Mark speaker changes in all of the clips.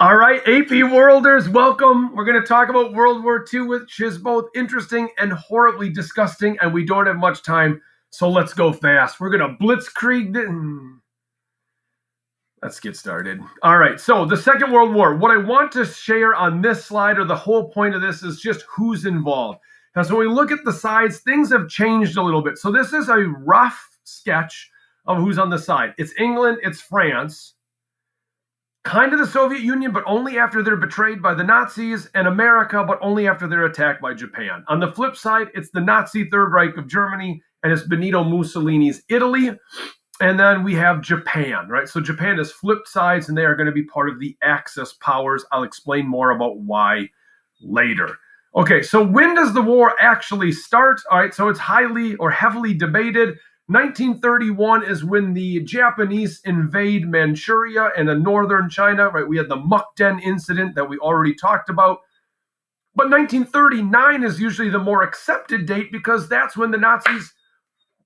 Speaker 1: All right, AP Worlders, welcome. We're going to talk about World War II, which is both interesting and horribly disgusting, and we don't have much time, so let's go fast. We're going to blitzkrieg. Let's get started. All right, so the Second World War. What I want to share on this slide, or the whole point of this, is just who's involved. Now, so when we look at the sides, things have changed a little bit. So this is a rough sketch of who's on the side. It's England, it's France, kind of the Soviet Union, but only after they're betrayed by the Nazis, and America, but only after they're attacked by Japan. On the flip side, it's the Nazi Third Reich of Germany, and it's Benito Mussolini's Italy. And then we have Japan, right? So Japan has flipped sides, and they are going to be part of the Axis powers. I'll explain more about why later. Okay, so when does the war actually start? All right, so it's highly or heavily debated. 1931 is when the Japanese invade Manchuria and northern China, right? We had the Mukden incident that we already talked about. But 1939 is usually the more accepted date because that's when the Nazis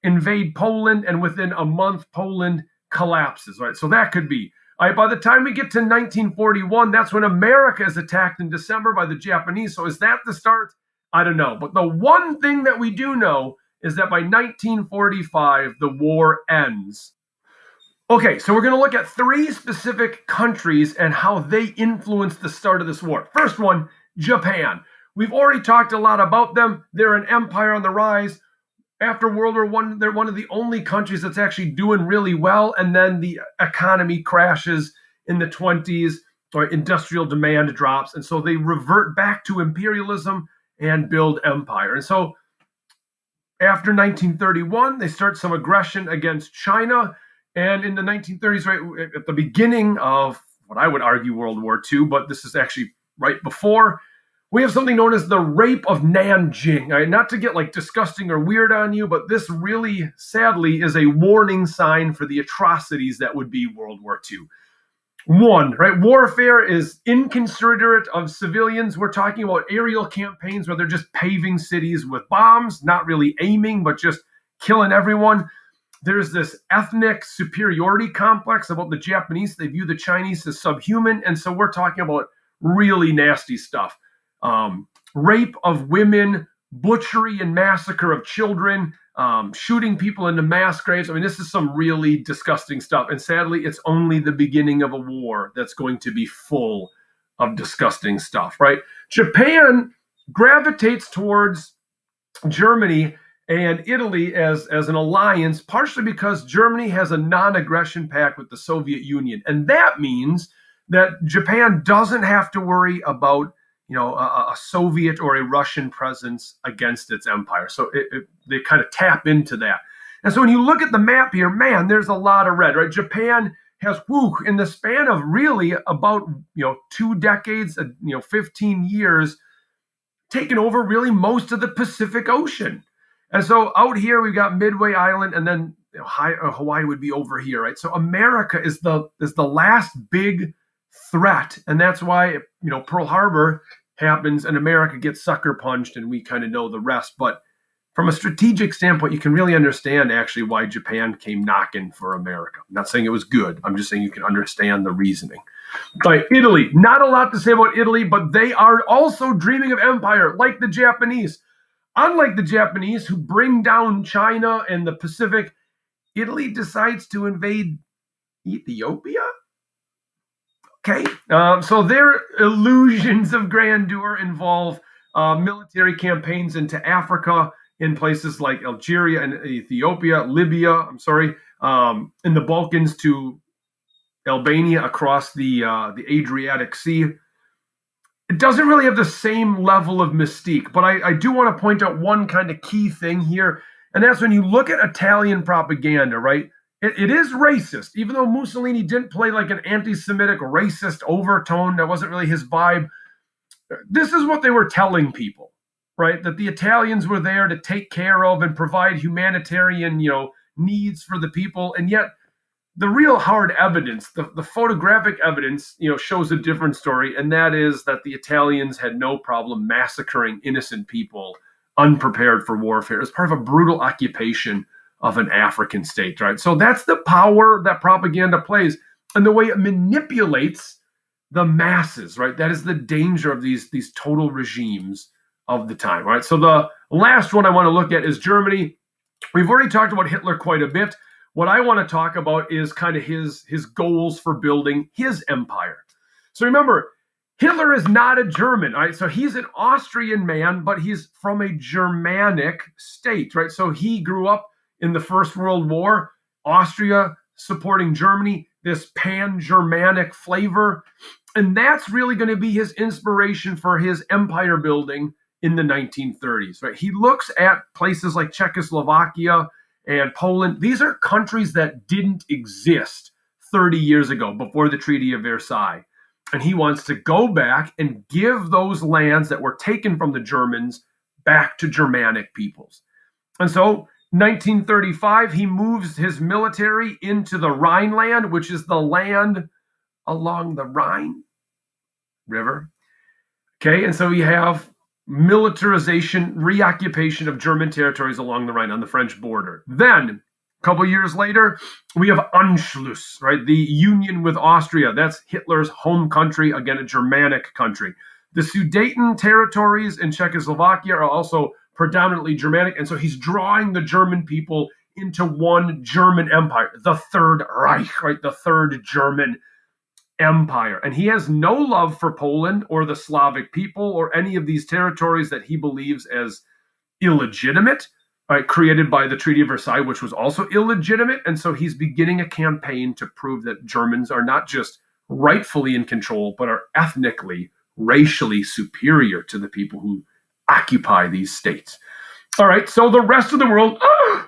Speaker 1: invade Poland, and within a month, Poland collapses, right? So that could be. All right, by the time we get to 1941, that's when America is attacked in December by the Japanese. So is that the start? I don't know. But the one thing that we do know is that by 1945, the war ends. Okay, so we're going to look at three specific countries and how they influenced the start of this war. First one, Japan. We've already talked a lot about them. They're an empire on the rise. After World War I, they're one of the only countries that's actually doing really well, and then the economy crashes in the 20s, or industrial demand drops, and so they revert back to imperialism and build empire. And so after 1931, they start some aggression against China. And in the 1930s, right at the beginning of what I would argue World War II, but this is actually right before, we have something known as the Rape of Nanjing. Right? Not to get like disgusting or weird on you, but this really, sadly, is a warning sign for the atrocities that would be World War II. One, right? Warfare is inconsiderate of civilians. We're talking about aerial campaigns where they're just paving cities with bombs, not really aiming, but just killing everyone. There's this ethnic superiority complex about the Japanese. They view the Chinese as subhuman. And so we're talking about really nasty stuff. Rape of women, butchery and massacre of children, shooting people into mass graves. I mean, this is some really disgusting stuff. And sadly, it's only the beginning of a war that's going to be full of disgusting stuff, right? Japan gravitates towards Germany and Italy as an alliance, partially because Germany has a non-aggression pact with the Soviet Union. And that means that Japan doesn't have to worry about a Soviet or a Russian presence against its empire. So they kind of tap into that. And so when you look at the map here, man, there's a lot of red, right? Japan has, in the span of really about, 2 decades, 15 years, taken over really most of the Pacific Ocean. And so out here, we've got Midway Island, and then Hawaii would be over here, right? So America is the last big threat. And that's why, Pearl Harbor happens and America gets sucker punched, and we kind of know the rest. But from a strategic standpoint, you can really understand actually why Japan came knocking for America. I'm not saying it was good. I'm just saying you can understand the reasoning. Right, Italy, not a lot to say about Italy, but they are also dreaming of empire like the Japanese. Unlike the Japanese, who bring down China and the Pacific, Italy decides to invade Ethiopia. Okay, so their illusions of grandeur involve military campaigns into Africa in places like Algeria and Ethiopia, Libya, in the Balkans to Albania across the Adriatic Sea. It doesn't really have the same level of mystique, but I do want to point out one kind of key thing here, and that's when you look at Italian propaganda, right? It is racist, even though Mussolini didn't play like an anti-Semitic racist overtone. That wasn't really his vibe. This is what they were telling people, right? That the Italians were there to take care of and provide humanitarian, needs for the people. And yet the real hard evidence, the photographic evidence, shows a different story. And that is that the Italians had no problem massacring innocent people unprepared for warfare as part of a brutal occupation of an African state, right? So that's the power that propaganda plays and the way it manipulates the masses, right? That is the danger of these total regimes of the time, right? So the last one I want to look at is Germany. We've already talked about Hitler quite a bit. What I want to talk about is kind of his goals for building his empire. So remember, Hitler is not a German, right? So he's an Austrian man, but he's from a Germanic state, right? So he grew up in the First World War, Austria supporting Germany, this pan-Germanic flavor. And that's really going to be his inspiration for his empire building in the 1930s, right? He looks at places like Czechoslovakia and Poland. These are countries that didn't exist 30 years ago, before the Treaty of Versailles. And he wants to go back and give those lands that were taken from the Germans back to Germanic peoples. And so 1935, he moves his military into the Rhineland, which is the land along the Rhine River. Okay, and so you have militarization, reoccupation of German territories along the Rhine on the French border. Then, a couple years later, we have Anschluss, right? The union with Austria. That's Hitler's home country, again, a Germanic country. The Sudeten territories in Czechoslovakia are also predominantly Germanic, and so he's drawing the German people into one German empire, the Third Reich, right? The Third German Empire. And he has no love for Poland or the Slavic people or any of these territories that he believes as illegitimate, right, created by the Treaty of Versailles, which was also illegitimate. And so he's beginning a campaign to prove that Germans are not just rightfully in control, but are ethnically, racially superior to the people who occupy these states. All right, so the rest of the world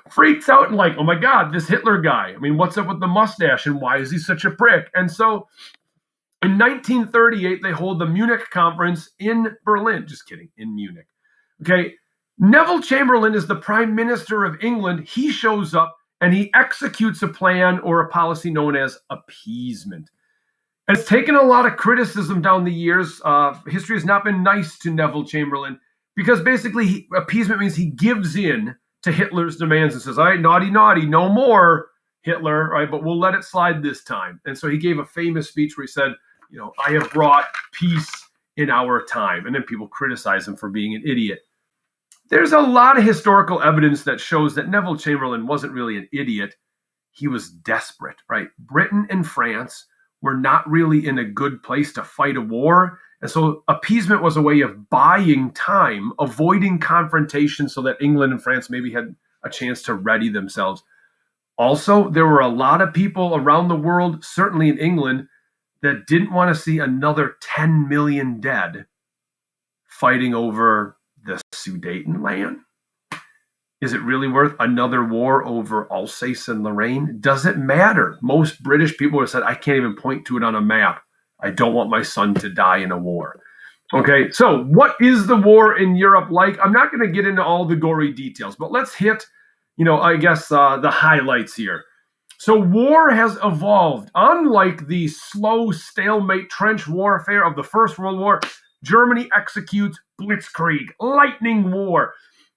Speaker 1: freaks out and like, oh my God, this Hitler guy. I mean, what's up with the mustache and why is he such a prick? And so in 1938, they hold the Munich Conference in Berlin. Just kidding, in Munich. Okay, Neville Chamberlain is the Prime Minister of England. He shows up and he executes a plan or a policy known as appeasement. And it's taken a lot of criticism down the years. History has not been nice to Neville Chamberlain because basically appeasement means he gives in to Hitler's demands and says, all right, naughty, naughty, no more Hitler, right? But we'll let it slide this time. And so he gave a famous speech where he said, you know, I have brought peace in our time. And then people criticize him for being an idiot. There's a lot of historical evidence that shows that Neville Chamberlain wasn't really an idiot. He was desperate, right? Britain and France were not really in a good place to fight a war. And so appeasement was a way of buying time, avoiding confrontation so that England and France maybe had a chance to ready themselves. Also, there were a lot of people around the world, certainly in England, that didn't want to see another 10 million dead fighting over the Sudeten land. Is it really worth another war over Alsace and Lorraine? Does it matter? Most British people have said, I can't even point to it on a map. I don't want my son to die in a war. Okay, so what is the war in Europe like? I'm not going to get into all the gory details, but let's hit, I guess the highlights here. So war has evolved. Unlike the slow stalemate trench warfare of the First World War, Germany executes blitzkrieg, lightning war,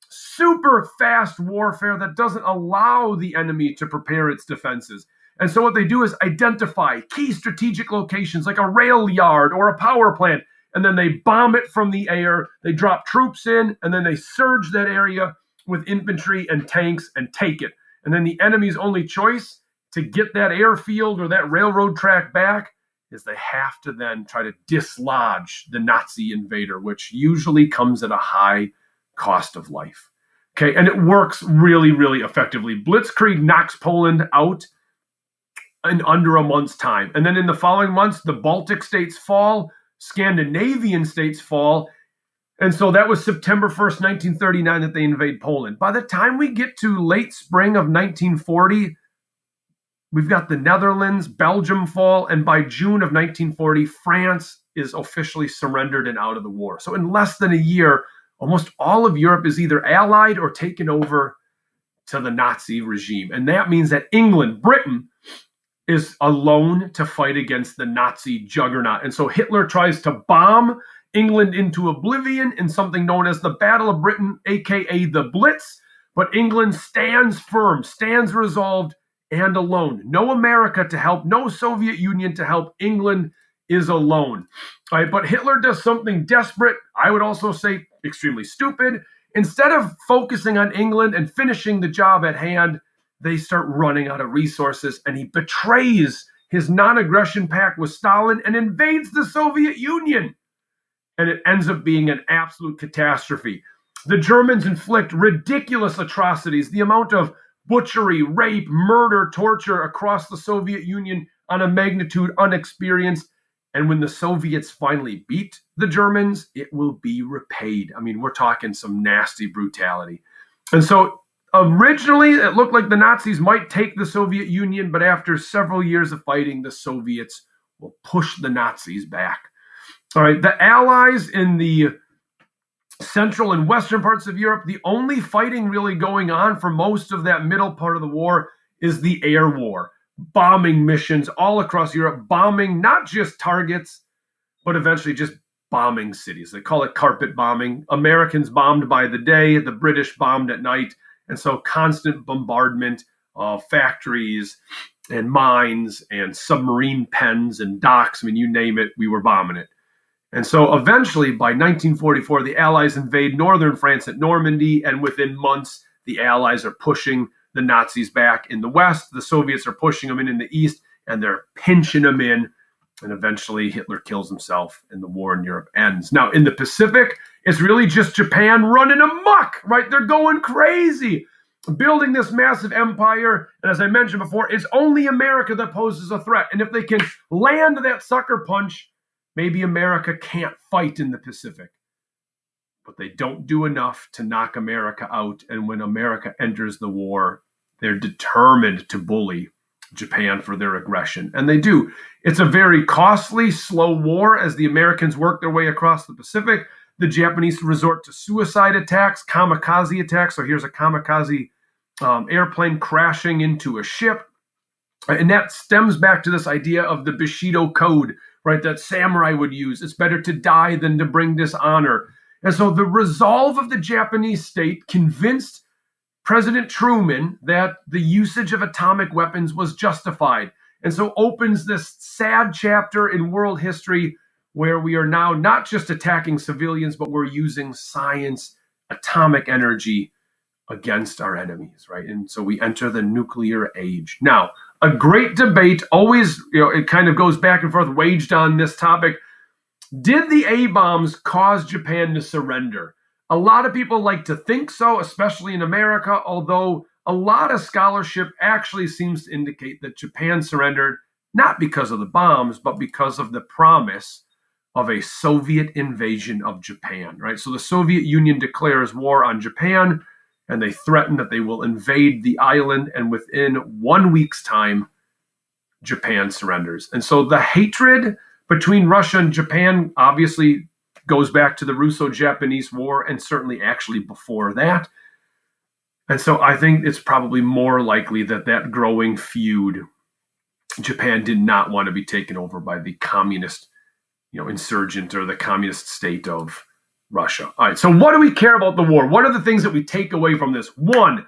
Speaker 1: super fast warfare that doesn't allow the enemy to prepare its defenses. And so what they do is identify key strategic locations like a rail yard or a power plant, and then they bomb it from the air. They drop troops in, and then they surge that area with infantry and tanks and take it. And then the enemy's only choice to get that airfield or that railroad track back is they have to then try to dislodge the Nazi invader, which usually comes at a high cost of life. Okay, and it works really, really effectively. Blitzkrieg knocks Poland out in under a month's time. And then in the following months, the Baltic states fall, Scandinavian states fall. And so that was September 1st, 1939, that they invade Poland. By the time we get to late spring of 1940, we've got the Netherlands, Belgium fall, and by June of 1940, France is officially surrendered and out of the war. So in less than a year, almost all of Europe is either allied or taken over to the Nazi regime. And that means that England, Britain, is alone to fight against the Nazi juggernaut. And so Hitler tries to bomb England into oblivion in something known as the Battle of Britain, aka the Blitz. But England stands firm, stands resolved, and alone. No America to help, no Soviet Union to help. England is alone. All right, but Hitler does something desperate, I would also say extremely stupid. Instead of focusing on England and finishing the job at hand, they start running out of resources, and he betrays his non-aggression pact with Stalin and invades the Soviet Union. And it ends up being an absolute catastrophe. The Germans inflict ridiculous atrocities, the amount of butchery, rape, murder, torture across the Soviet Union on a magnitude unexperienced. And when the Soviets finally beat the Germans, it will be repaid. I mean, we're talking some nasty brutality. And so originally, it looked like the Nazis might take the Soviet Union, but after several years of fighting, the Soviets will push the Nazis back. All right, the Allies in the central and western parts of Europe, the only fighting really going on for most of that middle part of the war is the air war. Bombing missions all across Europe, bombing not just targets, but eventually just bombing cities. They call it carpet bombing. Americans bombed by the day, the British bombed at night. And so constant bombardment of factories and mines and submarine pens and docks. I mean, you name it, we were bombing it. And so eventually, by 1944, the Allies invade northern France at Normandy, and within months, the Allies are pushing the Nazis back in the west. The Soviets are pushing them in the east, and they're pinching them in. And eventually, Hitler kills himself, and the war in Europe ends. Now, in the Pacific, it's really just Japan running amok, right? They're going crazy, building this massive empire. And as I mentioned before, it's only America that poses a threat. And if they can land that sucker punch, maybe America can't fight in the Pacific. But they don't do enough to knock America out. And when America enters the war, they're determined to bully Japan for their aggression. And they do. It's a very costly, slow war as the Americans work their way across the Pacific. The Japanese resort to suicide attacks, kamikaze attacks. So here's a kamikaze airplane crashing into a ship. And that stems back to this idea of the Bushido Code, right, that samurai would use. It's better to die than to bring dishonor. And so the resolve of the Japanese state convinced President Truman that the usage of atomic weapons was justified. And so opens this sad chapter in world history where we are now not just attacking civilians, but we're using science, atomic energy against our enemies, right? And so we enter the nuclear age. Now, a great debate, always, it kind of goes back and forth, waged on this topic. Did the A-bombs cause Japan to surrender? A lot of people like to think so, especially in America, although a lot of scholarship actually seems to indicate that Japan surrendered not because of the bombs, but because of the promise of a Soviet invasion of Japan, right? So the Soviet Union declares war on Japan, and they threaten that they will invade the island, and within 1 week's time, Japan surrenders. And so the hatred between Russia and Japan obviously goes back to the Russo-Japanese War, and certainly actually before that. And so I think it's probably more likely that that growing feud, Japan did not want to be taken over by the communist, insurgent or the communist state of Russia. All right, so what do we care about the war? What are the things that we take away from this? One,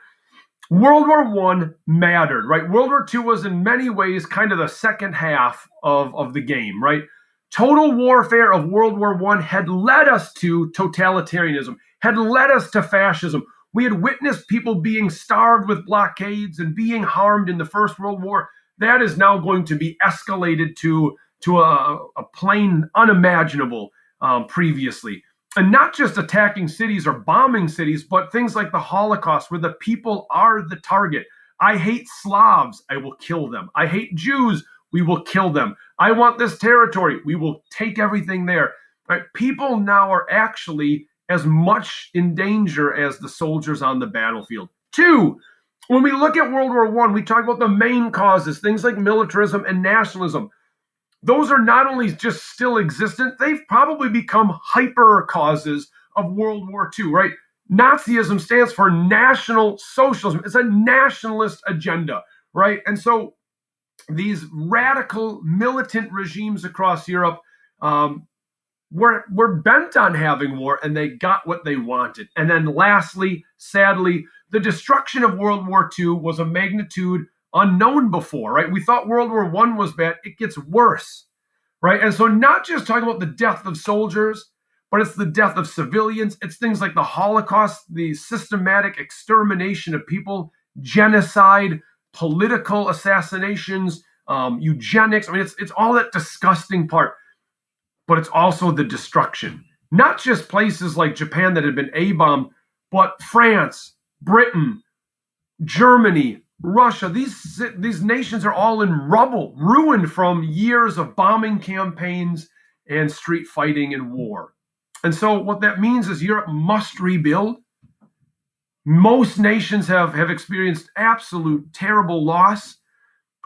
Speaker 1: World War I mattered, right? World War II was in many ways kind of the second half of the game, right? Total warfare of World War I had led us to totalitarianism, had led us to fascism. We had witnessed people being starved with blockades and being harmed in the First World War. That is now going to be escalated to a plane unimaginable previously. And not just attacking cities or bombing cities, but things like the Holocaust, where the people are the target. I hate Slavs, I will kill them. I hate Jews, we will kill them. I want this territory, we will take everything there. Right? People now are actually as much in danger as the soldiers on the battlefield. Two, when we look at World War I, we talk about the main causes, things like militarism and nationalism. Those are not only just still existent, they've probably become hyper causes of World War II, right? Nazism stands for National Socialism. It's a nationalist agenda, right? And so these radical militant regimes across Europe were bent on having war, and they got what they wanted. And then lastly, sadly, the destruction of World War II was a magnitude unknown before, right? We thought World War I was bad. It gets worse, right? And so not just talking about the death of soldiers, but it's the death of civilians. It's things like the Holocaust, the systematic extermination of people, genocide, political assassinations, eugenics. I mean, it's all that disgusting part, but it's also the destruction. Not just places like Japan that had been A-bombed, but France, Britain, Germany, Russia. These nations are all in rubble, ruined from years of bombing campaigns and street fighting and war. And so what that means is Europe must rebuild. Most nations have experienced absolute terrible loss.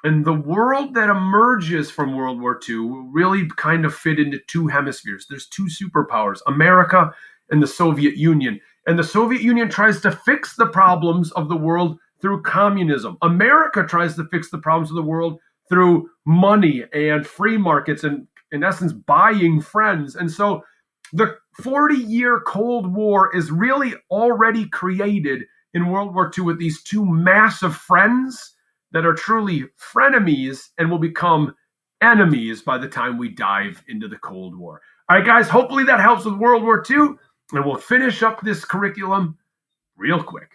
Speaker 1: And the world that emerges from World War II will really kind of fit into two hemispheres. There's two superpowers, America and the Soviet Union. And the Soviet Union tries to fix the problems of the world through communism. America tries to fix the problems of the world through money and free markets and, in essence, buying friends. And so the 40-year Cold War is really already created in World War II with these two massive friends that are truly frenemies and will become enemies by the time we dive into the Cold War. All right, guys, hopefully that helps with World War II, and we'll finish up this curriculum real quick.